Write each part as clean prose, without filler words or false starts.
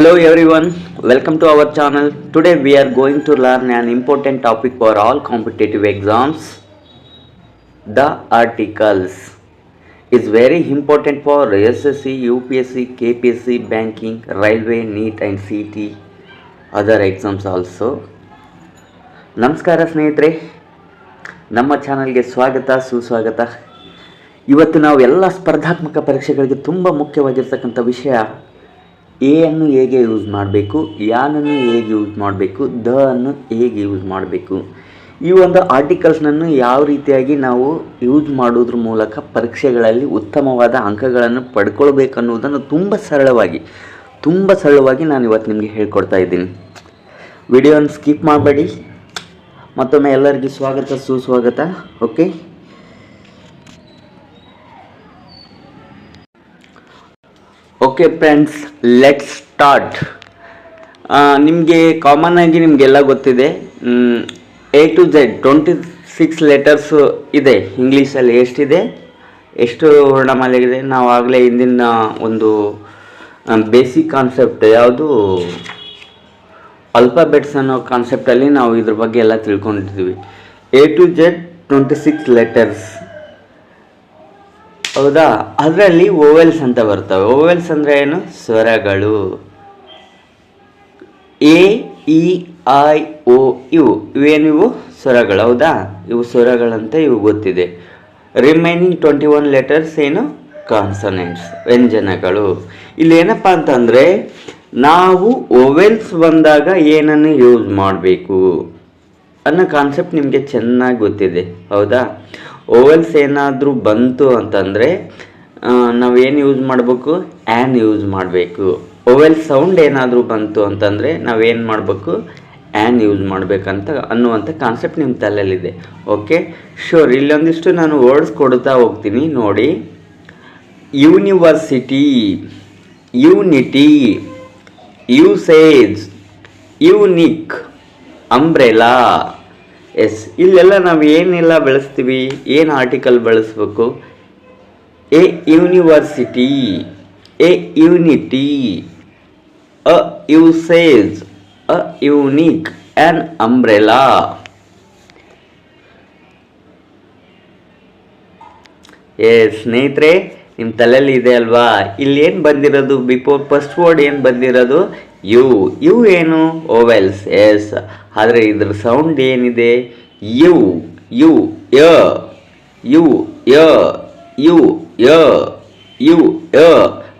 Hello everyone, welcome to our channel. Today we are going to learn an important topic for all competitive exams. The articles is very important for SSC, UPSC, KPSC, banking, railway, NEET and CT, other exams also. ನಮಸ್ಕಾರ ಸ್ನೇಹಿತರೆ, ನಮ್ಮ ಚಾನಲ್ಗೆ ಸ್ವಾಗತ ಸುಸ್ವಾಗತ. ಇವತ್ತು ನಾವು ಎಲ್ಲ ಸ್ಪರ್ಧಾತ್ಮಕ ಪರೀಕ್ಷೆಗಳಿಗೆ ತುಂಬ ಮುಖ್ಯವಾಗಿರ್ತಕ್ಕಂಥ ವಿಷಯ ಎ ಅನ್ನು ಹೇಗೆ ಯೂಸ್ ಮಾಡಬೇಕು, ಯಾನನ್ನು ಹೇಗೆ ಯೂಸ್ ಮಾಡಬೇಕು, ದ ಅನ್ನು ಹೇಗೆ ಯೂಸ್ ಮಾಡಬೇಕು, ಈ ಒಂದು ಆರ್ಟಿಕಲ್ಸ್ನನ್ನು ಯಾವ ರೀತಿಯಾಗಿ ನಾವು ಯೂಸ್ ಮಾಡೋದ್ರ ಮೂಲಕ ಪರೀಕ್ಷೆಗಳಲ್ಲಿ ಉತ್ತಮವಾದ ಅಂಕಗಳನ್ನು ಪಡ್ಕೊಳ್ಬೇಕನ್ನುವುದನ್ನು ತುಂಬ ಸರಳವಾಗಿ ನಾನು ಇವತ್ತು ನಿಮಗೆ ಹೇಳ್ಕೊಡ್ತಾ ಇದ್ದೀನಿ. ವಿಡಿಯೋನ ಸ್ಕಿಪ್ ಮಾಡಬೇಡಿ. ಮತ್ತೊಮ್ಮೆ ಎಲ್ಲರಿಗೂ ಸ್ವಾಗತ ಸುಸ್ವಾಗತ. Okay friends, let's start. ನಿಮಗೆ ಕಾಮನ್ ಆಗಿ ನಿಮಗೆಲ್ಲ ಗೊತ್ತಿದೆ, A to Z 26 ಲೆಟರ್ಸು ಇದೆ. ಇಂಗ್ಲೀಷಲ್ಲಿ ಎಷ್ಟು ವರ್ಣಮಾಲೆ ಇದೆ ನಾವು ಆಗಲೇ ಹಿಂದಿನ ಒಂದು ಬೇಸಿಕ್ ಕಾನ್ಸೆಪ್ಟ್ ಯಾವುದು ಅಲ್ಫಾಬೆಟ್ಸ್ ಅನ್ನೋ ಕಾನ್ಸೆಪ್ಟಲ್ಲಿ ನಾವು ಇದ್ರ ಬಗ್ಗೆ ಎಲ್ಲ ತಿಳ್ಕೊಂಡಿದ್ದೀವಿ. A to Z 26 ಲೆಟರ್ಸ್, ಹೌದಾ? ಅದರಲ್ಲಿ ಓವೆಲ್ಸ್ ಅಂತ ಬರ್ತವೆ. ಓವೆಲ್ಸ್ ಅಂದರೆ ಏನು? ಸ್ವರಗಳು. A, E, I, O ಇವೇನಿವು ಸ್ವರಗಳು, ಹೌದಾ? ಇವು ಸ್ವರಗಳಂತ ಇವು ಗೊತ್ತಿದೆ. ರಿಮೈನಿಂಗ್ 21 ಲೆಟರ್ಸ್ ಏನು? ಕಾನ್ಸನೆಂಟ್ಸ್, ವ್ಯಂಜನಗಳು. ಇಲ್ಲೇನಪ್ಪ ಅಂತಂದರೆ ನಾವು ಓವೆಲ್ಸ್ ಬಂದಾಗ ಏನನ್ನು ಯೂಸ್ ಮಾಡಬೇಕು ಅನ್ನೋ ಕಾನ್ಸೆಪ್ಟ್ ನಿಮಗೆ ಚೆನ್ನಾಗಿ ಗೊತ್ತಿದೆ, ಹೌದಾ? ಓವೆಲ್ಸ್ ಏನಾದರೂ ಬಂತು ಅಂತಂದರೆ ನಾವೇನು ಯೂಸ್ ಮಾಡಬೇಕು? ಆ್ಯನ್ ಯೂಸ್ ಮಾಡಬೇಕು. ಓವೆಲ್ ಸೌಂಡ್ ಏನಾದರೂ ಬಂತು ಅಂತಂದರೆ ನಾವೇನು ಮಾಡಬೇಕು? ಆ್ಯನ್ ಯೂಸ್ ಮಾಡಬೇಕಂತ ಅನ್ನುವಂಥ ಕಾನ್ಸೆಪ್ಟ್ ನಿಮ್ಮ ತಲೆಯಲ್ಲಿದೆ. Okay, sure. ಇಲ್ಲೊಂದಿಷ್ಟು ನಾನು ವರ್ಡ್ಸ್ ಕೊಡ್ತಾ ಹೋಗ್ತೀನಿ ನೋಡಿ. University, unity, usage, unique, umbrella. Yes, ಇಲ್ಲೆಲ್ಲ ನಾವು ಏನೆಲ್ಲ ಬಳಸ್ತೀವಿ? ಏನು ಆರ್ಟಿಕಲ್ ಬಳಸಬೇಕು? A university, a unity, a usage, a unique, an umbrella. Yes ಸ್ನೇಹಿತರೆ, ನಿಮ್ಮ ತಲೆಯಲ್ಲಿ ಇದೆ ಅಲ್ವಾ? ಇಲ್ಲಿ ಏನು ಬಂದಿರೋದು? ಬಿಫೋರ್ ಫಸ್ಟ್ ವರ್ಡ್ ಏನು ಬಂದಿರೋದು? ಯು ಏನು? ಓವೆಲ್ಸ್. ಎಸ್, ಆದರೆ ಇದ್ರ ಸೌಂಡ್ ಏನಿದೆ? ಯು ಯು ಯ ಯು ಯ ಯು ಯ ಯು ಯ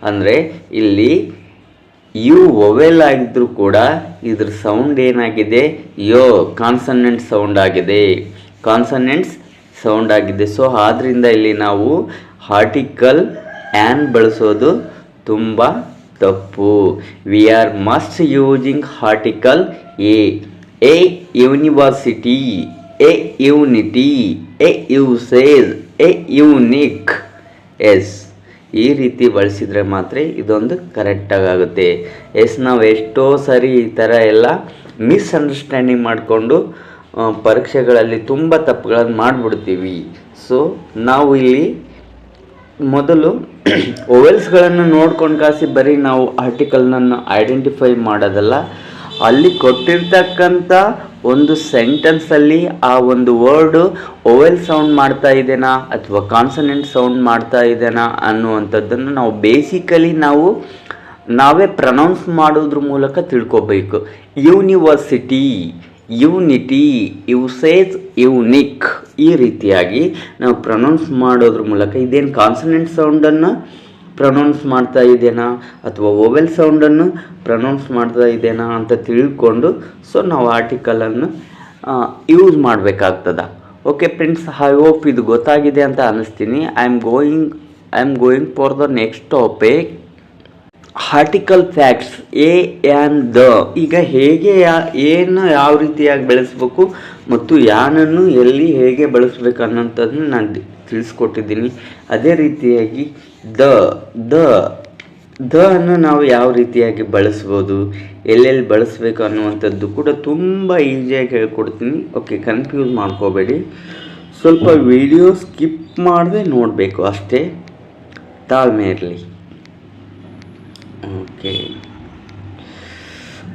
ಅಂದರೆ ಇಲ್ಲಿ ಯು ಓವೆಲ್ ಆಗಿದ್ರೂ ಕೂಡ ಇದ್ರ ಸೌಂಡ್ ಏನಾಗಿದೆ? ಯೋ, ಕಾನ್ಸನೆಂಟ್ ಸೌಂಡ್ ಆಗಿದೆ. ಸೊ ಆದ್ದರಿಂದ ಇಲ್ಲಿ ನಾವು ಆರ್ಟಿಕಲ್ ಆ್ಯನ್ ಬಳಸೋದು ತುಂಬ ತಪ್ಪು. We are must using article a university, a unity, a usage, a unique. Yes, ಈ ರೀತಿ ಬಳಸಿದರೆ ಮಾತ್ರ ಇದೊಂದು ಕರೆಕ್ಟಾಗಿ ಆಗುತ್ತೆ. ಎಸ್, ನಾವು ಎಷ್ಟೋ ಸರಿ ಈ ಥರ ಎಲ್ಲ ಮಿಸ್ಅಂಡರ್ಸ್ಟ್ಯಾಂಡಿಂಗ್ ಮಾಡಿಕೊಂಡು ಪರೀಕ್ಷೆಗಳಲ್ಲಿ ತುಂಬ ತಪ್ಪುಗಳನ್ನು ಮಾಡಿಬಿಡ್ತೀವಿ. ಸೊ ನಾವು ಇಲ್ಲಿ ಮೊದಲು ಓವೆಲ್ಸ್ಗಳನ್ನು ನೋಡ್ಕೊಂಡು ಕಾಸಿ ಬರೀ ನಾವು ಆರ್ಟಿಕಲ್ನನ್ನು ಐಡೆಂಟಿಫೈ ಮಾಡೋದಲ್ಲ, ಅಲ್ಲಿ ಕೊಟ್ಟಿರ್ತಕ್ಕಂಥ ಒಂದು ಸೆಂಟೆನ್ಸಲ್ಲಿ ಆ ಒಂದು ವರ್ಡು ಓವೆಲ್ ಸೌಂಡ್ ಮಾಡ್ತಾ ಇದೆನಾ ಅಥವಾ ಕಾನ್ಸನೆಂಟ್ ಸೌಂಡ್ ಮಾಡ್ತಾ ಇದೆನಾ ಅನ್ನುವಂಥದ್ದನ್ನು ನಾವು ಬೇಸಿಕಲಿ ನಾವೇ ಪ್ರನೌನ್ಸ್ ಮಾಡೋದ್ರ ಮೂಲಕ ತಿಳ್ಕೊಬೇಕು. ಯೂನಿವರ್ಸಿಟಿ, ಯೂನಿಟಿ, ಯೂಸೇಜ್, ಯೂನಿಕ್, ಈ ರೀತಿಯಾಗಿ ನಾವು ಪ್ರನೌನ್ಸ್ ಮಾಡೋದ್ರ ಮೂಲಕ ಇದೇನು ಕಾನ್ಸನೆಂಟ್ ಸೌಂಡನ್ನು ಪ್ರನೌನ್ಸ್ ಮಾಡ್ತಾ ಇದೆನಾ ಅಥವಾ ಓವೆಲ್ ಸೌಂಡನ್ನು ಪ್ರನೌನ್ಸ್ ಮಾಡ್ತಾ ಇದೆನಾ ಅಂತ ತಿಳ್ಕೊಂಡು ಸೊ ನಾವು ಆರ್ಟಿಕಲನ್ನು ಯೂಸ್ ಮಾಡಬೇಕಾಗ್ತದ. ಓಕೆ ಫ್ರೆಂಡ್ಸ್, ಐ ಹೋಪ್ ಇದು ಗೊತ್ತಾಗಿದೆ ಅಂತ ಅನ್ನಿಸ್ತೀನಿ. I am going for the next topic, article facts, a and the. ಈಗ ಹೇಗೆ ಏನು ಯಾವ ರೀತಿಯಾಗಿ ಬೆಳೆಸಬೇಕು ಮತ್ತು ಯಾನನ್ನು ಎಲ್ಲಿ ಹೇಗೆ ಬಳಸಬೇಕು ಅನ್ನೋಂಥದ್ದನ್ನು ನಾನು ತಿಳಿಸ್ಕೊಟ್ಟಿದ್ದೀನಿ. ಅದೇ ರೀತಿಯಾಗಿ ದ ಅನ್ನು ನಾವು ಯಾವ ರೀತಿಯಾಗಿ ಬಳಸ್ಬೋದು, ಎಲ್ಲೆಲ್ಲಿ ಬಳಸಬೇಕು ಅನ್ನುವಂಥದ್ದು ಕೂಡ ತುಂಬ ಈಸಿಯಾಗಿ ಹೇಳ್ಕೊಡ್ತೀನಿ. ಓಕೆ, ಕನ್ಫ್ಯೂಸ್ ಮಾಡ್ಕೋಬೇಡಿ. ಸ್ವಲ್ಪ ವಿಡಿಯೋ ಸ್ಕಿಪ್ ಮಾಡದೆ ನೋಡಬೇಕು ಅಷ್ಟೇ, ತಾಳ್ಮೆ ಇರಲಿ. ಓಕೆ,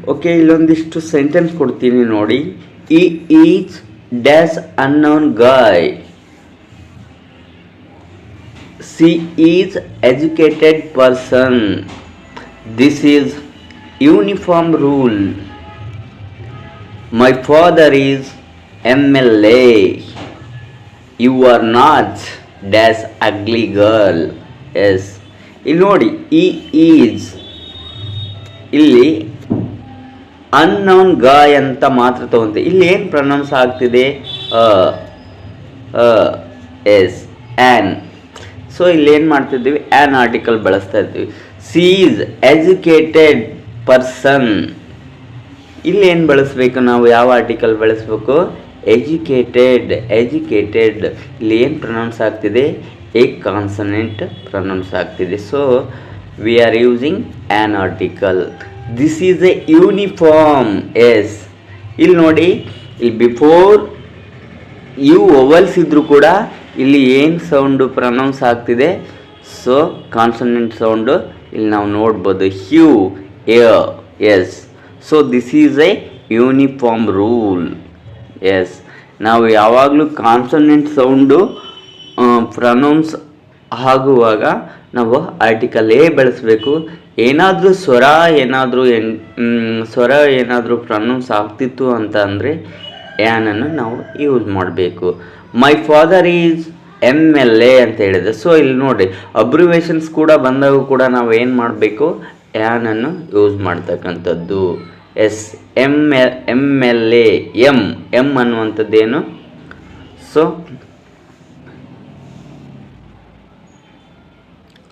ಓಕೆ, ಇಲ್ಲೊಂದಿಷ್ಟು ಸೆಂಟೆನ್ಸ್ ಕೊಡ್ತೀನಿ ನೋಡಿ. He is dash unknown guy, she is educated person, this is uniform rule, my father is MLA, you are not dash ugly girl. Yes, ಇಲ್ಲಿ ನೋಡಿ, ಈ ಈಸ್ ಇಲ್ಲಿ ಅನ್ನೌನ್ ಗಾಯ್ ಅಂತ ಮಾತ್ರ ತಗೊಂತೆ. ಇಲ್ಲಿ ಏನು ಪ್ರೊನೌನ್ಸ್ ಆಗ್ತಿದೆ? S, an. ಸೊ ಇಲ್ಲಿ ಏನು ಮಾಡ್ತಿದ್ದೀವಿ? ಆ್ಯನ್ ಆರ್ಟಿಕಲ್ ಬಳಸ್ತಾ ಇದ್ದೀವಿ. ಸಿ ಈಸ್ ಎಜುಕೇಟೆಡ್ ಪರ್ಸನ್, ಇಲ್ಲಿ ಏನು ಬಳಸಬೇಕು ನಾವು? ಯಾವ ಆರ್ಟಿಕಲ್ ಬಳಸಬೇಕು? ಎಜುಕೇಟೆಡ್. ಎಜುಕೇಟೆಡ್ ಇಲ್ಲಿ ಏನು ಪ್ರೊನೌನ್ಸ್ ಆಗ್ತಿದೆ? ಎ ಕಾನ್ಸನೆಂಟ್ ಪ್ರೊನೌನ್ಸ್ ಆಗ್ತಿದೆ. So we are using an article. This is a uniform. Yes, ಇಲ್ಲಿ ನೋಡಿ, ಇಲ್ಲಿ ಬಿಫೋರ್ ಯು ವೊವೆಲ್ಸ್ ಇದ್ರೂ ಕೂಡ ಇಲ್ಲಿ ಏನು ಸೌಂಡು ಪ್ರೊನೌನ್ಸ್ ಆಗ್ತಿದೆ? ಸೊ ಕಾನ್ಸನೆಂಟ್ ಸೌಂಡು ಇಲ್ಲಿ ನಾವು ನೋಡ್ಬೋದು, hue, a. Yes, so this is a uniform rule. Yes, ನಾವು ಯಾವಾಗಲೂ ಕಾನ್ಸನೆಂಟ್ ಸೌಂಡು ಪ್ರೊನೌನ್ಸ್ ಆಗುವಾಗ ನಾವು ಆರ್ಟಿಕಲ್ ಎ ಬಳಸಬೇಕು. ಏನಾದರೂ ಸ್ವರ ಏನಾದರೂ ಪ್ರೊನೌನ್ಸ್ ಆಗ್ತಿತ್ತು ಅಂತ ಅಂದರೆ ಆ್ಯನನ್ನು ನಾವು ಯೂಸ್ ಮಾಡಬೇಕು. ಮೈ ಫಾದರ್ ಈಸ್ MLA ಅಂತ ಹೇಳಿದೆ. ಸೊ ಇಲ್ಲಿ ನೋಡಿ, ಅಬ್ರಿವೇಷನ್ಸ್ ಕೂಡ ಬಂದಾಗ ಕೂಡ ನಾವು ಏನು ಮಾಡಬೇಕು? ಆ್ಯನನ್ನು ಯೂಸ್ ಮಾಡ್ತಕ್ಕಂಥದ್ದು. ಎಸ್, MLA, ಎಮ್ ಅನ್ನುವಂಥದ್ದೇನು? ಸೊ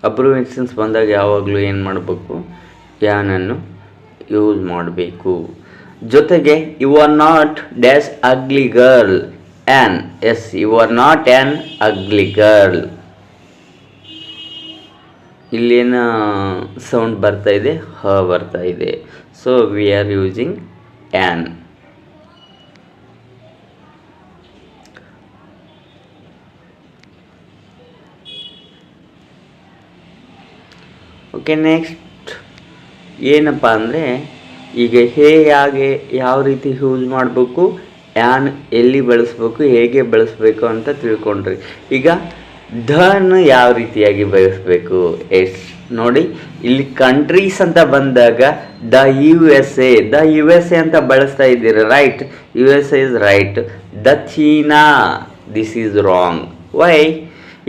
ಅಬ್ರಿವೇಷನ್ಸ್ ಬಂದಾಗ ಯಾವಾಗಲೂ ಏನು ಮಾಡಬೇಕು? ಆ್ಯನನ್ನು ಯೂಸ್ ಮಾಡಬೇಕು. ಜೊತೆಗೆ you are not dash ugly girl, an. Yes, you are not an ugly girl. ಇಲ್ಲೇನು ಸೌಂಡ್ ಬರ್ತಾ ಇದೆ? ಹ ಬರ್ತಾ ಇದೆ. So we are using an. Okay, next ಏನಪ್ಪ ಅಂದರೆ, ಈಗ ಯಾವ ರೀತಿ ಯೂಸ್ ಮಾಡಬೇಕು, ಆ್ಯನ್ ಎಲ್ಲಿ ಬಳಸಬೇಕು, ಹೇಗೆ ಬಳಸಬೇಕು ಅಂತ ತಿಳ್ಕೊಂಡ್ರಿ. ಈಗ ಧನ್ನು ಯಾವ ರೀತಿಯಾಗಿ ಬಳಸಬೇಕು? ಎಸ್ ನೋಡಿ, ಇಲ್ಲಿ ಕಂಟ್ರೀಸ್ ಅಂತ ಬಂದಾಗ ದ ಯು ಎಸ್ ಎ ಅಂತ ಬಳಸ್ತಾ ಇದ್ದೀರಿ, right? USA is right. The China, this is wrong. Why?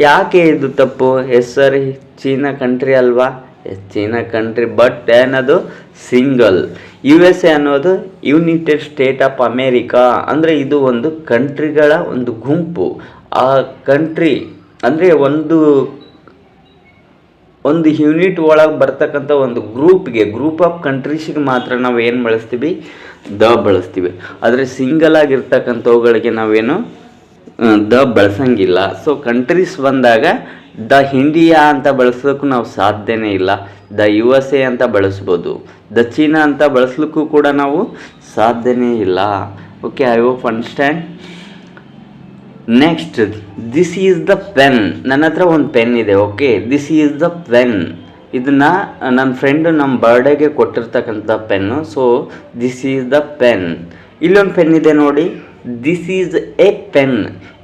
ಯಾಕೆ ಇದು ತಪ್ಪು? ಎಸ್ ಸರ್, ಚೀನಾ ಕಂಟ್ರಿ ಅಲ್ವಾ? ಎಸ್, ಚೀನಾ ಕಂಟ್ರಿ, ಬಟ್ ಏನದು ಸಿಂಗಲ್. USA ಅನ್ನೋದು ಯುನೈಟೆಡ್ ಸ್ಟೇಟ್ ಆಫ್ ಅಮೇರಿಕಾ, ಅಂದರೆ ಇದು ಒಂದು ಕಂಟ್ರಿಗಳ ಒಂದು ಗುಂಪು. ಆ ಕಂಟ್ರಿ ಅಂದರೆ ಒಂದು ಯೂನಿಟ್ ಒಳಗೆ ಬರ್ತಕ್ಕಂಥ ಒಂದು ಗ್ರೂಪ್ ಆಫ್ ಕಂಟ್ರೀಸಿಗೆ ಮಾತ್ರ ನಾವು ಏನು ಬಳಸ್ತೀವಿ? ದ ಬಳಸ್ತೀವಿ. ಆದರೆ ಸಿಂಗಲ್ ಆಗಿರ್ತಕ್ಕಂಥವುಗಳಿಗೆ ನಾವೇನು ದ ಬಳಸಂಗಿಲ್ಲ. ಸೊ ಕಂಟ್ರೀಸ್ ಬಂದಾಗ ದ ಇಂಡಿಯಾ ಅಂತ ಬಳಸೋಕ್ಕೂ ನಾವು ಸಾಧ್ಯನೇ ಇಲ್ಲ. ದ USA ಅಂತ ಬಳಸ್ಬೋದು, ದ ಚೀನಾ ಅಂತ ಬಳಸ್ಲಿಕ್ಕೂ ಕೂಡ ನಾವು ಸಾಧ್ಯನೇ ಇಲ್ಲ. Okay, I hope understand. Next, this is the pen. ನನ್ನ ಹತ್ರ ಒಂದು ಪೆನ್ ಇದೆ. Okay, this is the pen. ಇದನ್ನು ನನ್ನ ಫ್ರೆಂಡು ನಮ್ಮ ಬರ್ಡೇಗೆ ಕೊಟ್ಟಿರ್ತಕ್ಕಂಥ pen. So this is the pen. ಇಲ್ಲೊಂದು ಪೆನ್ ಇದೆ ನೋಡಿ, ದಿಸ್ ಈಸ್ ಎ ಪೆನ್.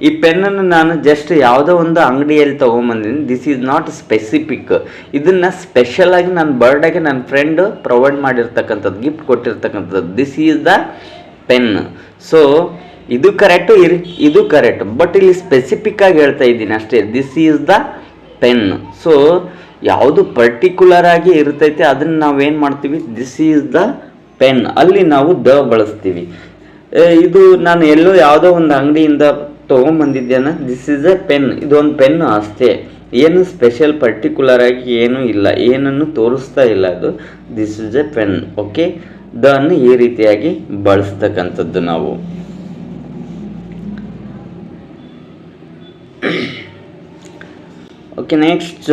ಈ ಪೆನ್ನನ್ನು ನಾನು ಜಸ್ಟ್ ಯಾವುದೋ ಒಂದು ಅಂಗಡಿಯಲ್ಲಿ ತೊಗೊಂಬಂದಿದ್ದೀನಿ. This is not specific. ಇದನ್ನು ಸ್ಪೆಷಲಾಗಿ ನನ್ನ ಬರ್ಡೇಗೆ ನನ್ನ ಫ್ರೆಂಡು ಪ್ರೊವೈಡ್ ಮಾಡಿರ್ತಕ್ಕಂಥದ್ದು, ಗಿಫ್ಟ್ ಕೊಟ್ಟಿರ್ತಕ್ಕಂಥದ್ದು. This is the pen. So ಇದು ಕರೆಕ್ಟು, ಇದು ಕರೆಕ್ಟ್, ಬಟ್ ಇಲ್ಲಿ ಸ್ಪೆಸಿಫಿಕ್ ಆಗಿ ಹೇಳ್ತಾ ಇದ್ದೀನಿ ಅಷ್ಟೇ. This is the pen. So ಯಾವುದು ಪರ್ಟಿಕ್ಯುಲರ್ ಆಗಿ ಇರ್ತೈತೆ ಅದನ್ನು ನಾವೇನು ಮಾಡ್ತೀವಿ? This is the pen. ಅಲ್ಲಿ ನಾವು ದ ಬಳಸ್ತೀವಿ. ಇದು ನಾನು ಎಲ್ಲೋ ಯಾವುದೋ ಒಂದು ಅಂಗಡಿಯಿಂದ ತೊಗೊಂಬಂದಿದ್ದೇನೆ. This is a pen. ಇದೊಂದು ಪೆನ್ನು ಅಷ್ಟೇ, ಏನು ಸ್ಪೆಷಲ್ ಪರ್ಟಿಕ್ಯುಲರ್ ಆಗಿ ಏನೂ ಇಲ್ಲ, ಏನನ್ನು ತೋರಿಸ್ತಾ ಇಲ್ಲ ಅದು. This is a pen. Okay, the ಅನ್ನು ಈ ರೀತಿಯಾಗಿ ಬಳಸ್ತಕ್ಕಂಥದ್ದು ನಾವು. Okay, next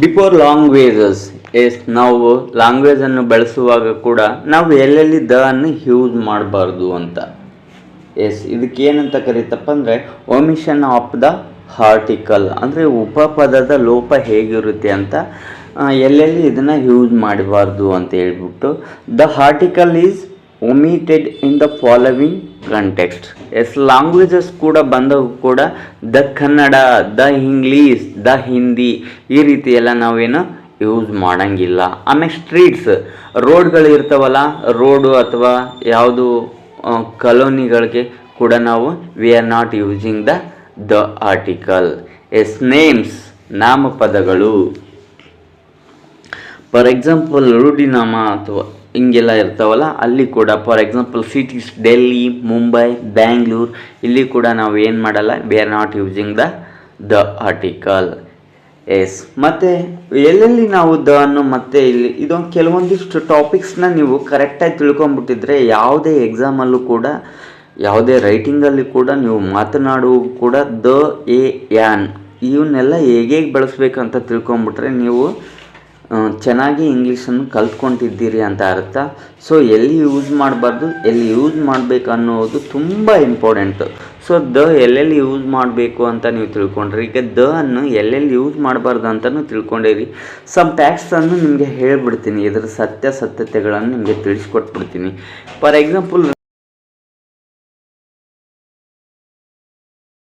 before languages. Yes, ನಾವು ಲ್ಯಾಂಗ್ವೇಜನ್ನು ಬಳಸುವಾಗ ಕೂಡ ನಾವು ಎಲ್ಲೆಲ್ಲಿ ದ ಅನ್ನು ಯೂಸ್ ಮಾಡಬಾರ್ದು ಅಂತ. ಎಸ್, ಇದಕ್ಕೆ ಏನಂತ ಕರೀತಪ್ಪ ಅಂದರೆ ಒಮಿಷನ್ ಆಫ್ ದ ಆರ್ಟಿಕಲ್, ಅಂದರೆ ಉಪಪದದ ಲೋಪ ಹೇಗಿರುತ್ತೆ ಅಂತ ಎಲ್ಲೆಲ್ಲಿ ಇದನ್ನು ಯೂಸ್ ಮಾಡಬಾರ್ದು ಅಂತ ಹೇಳ್ಬಿಟ್ಟು the article is omitted in the following context. Languages ಕೂಡ ಬಂದಾಗ ಕೂಡ the Kannada, the English, the Hindi ಈ ರೀತಿ ಎಲ್ಲ ನಾವೇನು ಯೂಸ್ ಮಾಡೋಂಗಿಲ್ಲ. ಆಮೇಲೆ ಸ್ಟ್ರೀಟ್ಸ್, ರೋಡ್ಗಳು ಇರ್ತಾವಲ್ಲ, ರೋಡು ಅಥವಾ ಯಾವುದು ಕಾಲೋನಿಗಳಿಗೆ ಕೂಡ ನಾವು we are not using the article. Names, ನಾಮಪದಗಳು. ಫಾರ್ ಎಕ್ಸಾಂಪಲ್ ರೂಢಿನಾಮ ಅಥವಾ ಹಿಂಗೆಲ್ಲ ಇರ್ತಾವಲ್ಲ, ಅಲ್ಲಿ ಕೂಡ for example cities Delhi, Mumbai, Bangalore, ಇಲ್ಲಿ ಕೂಡ ನಾವು ಏನು ಮಾಡಲ್ಲ, we are not using the article. ಮತ್ತು ಎಲ್ಲೆಲ್ಲಿ ನಾವು ದ ಅನ್ನು ಮತ್ತೆ ಇಲ್ಲಿ ಇದೊಂದು ಕೆಲವೊಂದಿಷ್ಟು ಟಾಪಿಕ್ಸ್ನ ನೀವು ಕರೆಕ್ಟಾಗಿ ತಿಳ್ಕೊಂಬಿಟ್ಟಿದ್ರೆ ಯಾವುದೇ ಎಕ್ಸಾಮಲ್ಲೂ ಕೂಡ ಯಾವುದೇ ರೈಟಿಂಗಲ್ಲಿ ಕೂಡ ನೀವು ಮಾತನಾಡುವ ಕೂಡ ದ, ಎ, ಯಾನ್ ಇವನ್ನೆಲ್ಲ ಹೇಗೆ ಬಳಸ್ಬೇಕಂತ ತಿಳ್ಕೊಂಬಿಟ್ರೆ ನೀವು ಚೆನ್ನಾಗಿ ಇಂಗ್ಲೀಷನ್ನು ಕಲ್ತ್ಕೊತಿದ್ದೀರಿ ಅಂತ ಅರ್ಥ. ಸೊ ಎಲ್ಲಿ ಯೂಸ್ ಮಾಡಬಾರ್ದು, ಎಲ್ಲಿ ಯೂಸ್ ಮಾಡಬೇಕು ಅನ್ನೋದು ತುಂಬ ಇಂಪಾರ್ಟೆಂಟು. ಸೊ ದ ಎಲ್ಲೆಲ್ಲಿ ಯೂಸ್ ಮಾಡಬೇಕು ಅಂತ ನೀವು ತಿಳ್ಕೊಂಡ್ರಿ. ಈಗ ದ ಅನ್ನು ಎಲ್ಲೆಲ್ಲಿ ಯೂಸ್ ಮಾಡಬಾರ್ದು ಅಂತಲೂ ತಿಳ್ಕೊಂಡಿರಿ. ಸಮ್ ಟ್ಯಾಕ್ಸನ್ನು ನಿಮಗೆ ಹೇಳಿಬಿಡ್ತೀನಿ, ಇದರ ಸತ್ಯಾಸತ್ಯತೆಗಳನ್ನು ನಿಮಗೆ ತಿಳಿಸ್ಕೊಟ್ಬಿಡ್ತೀನಿ. For example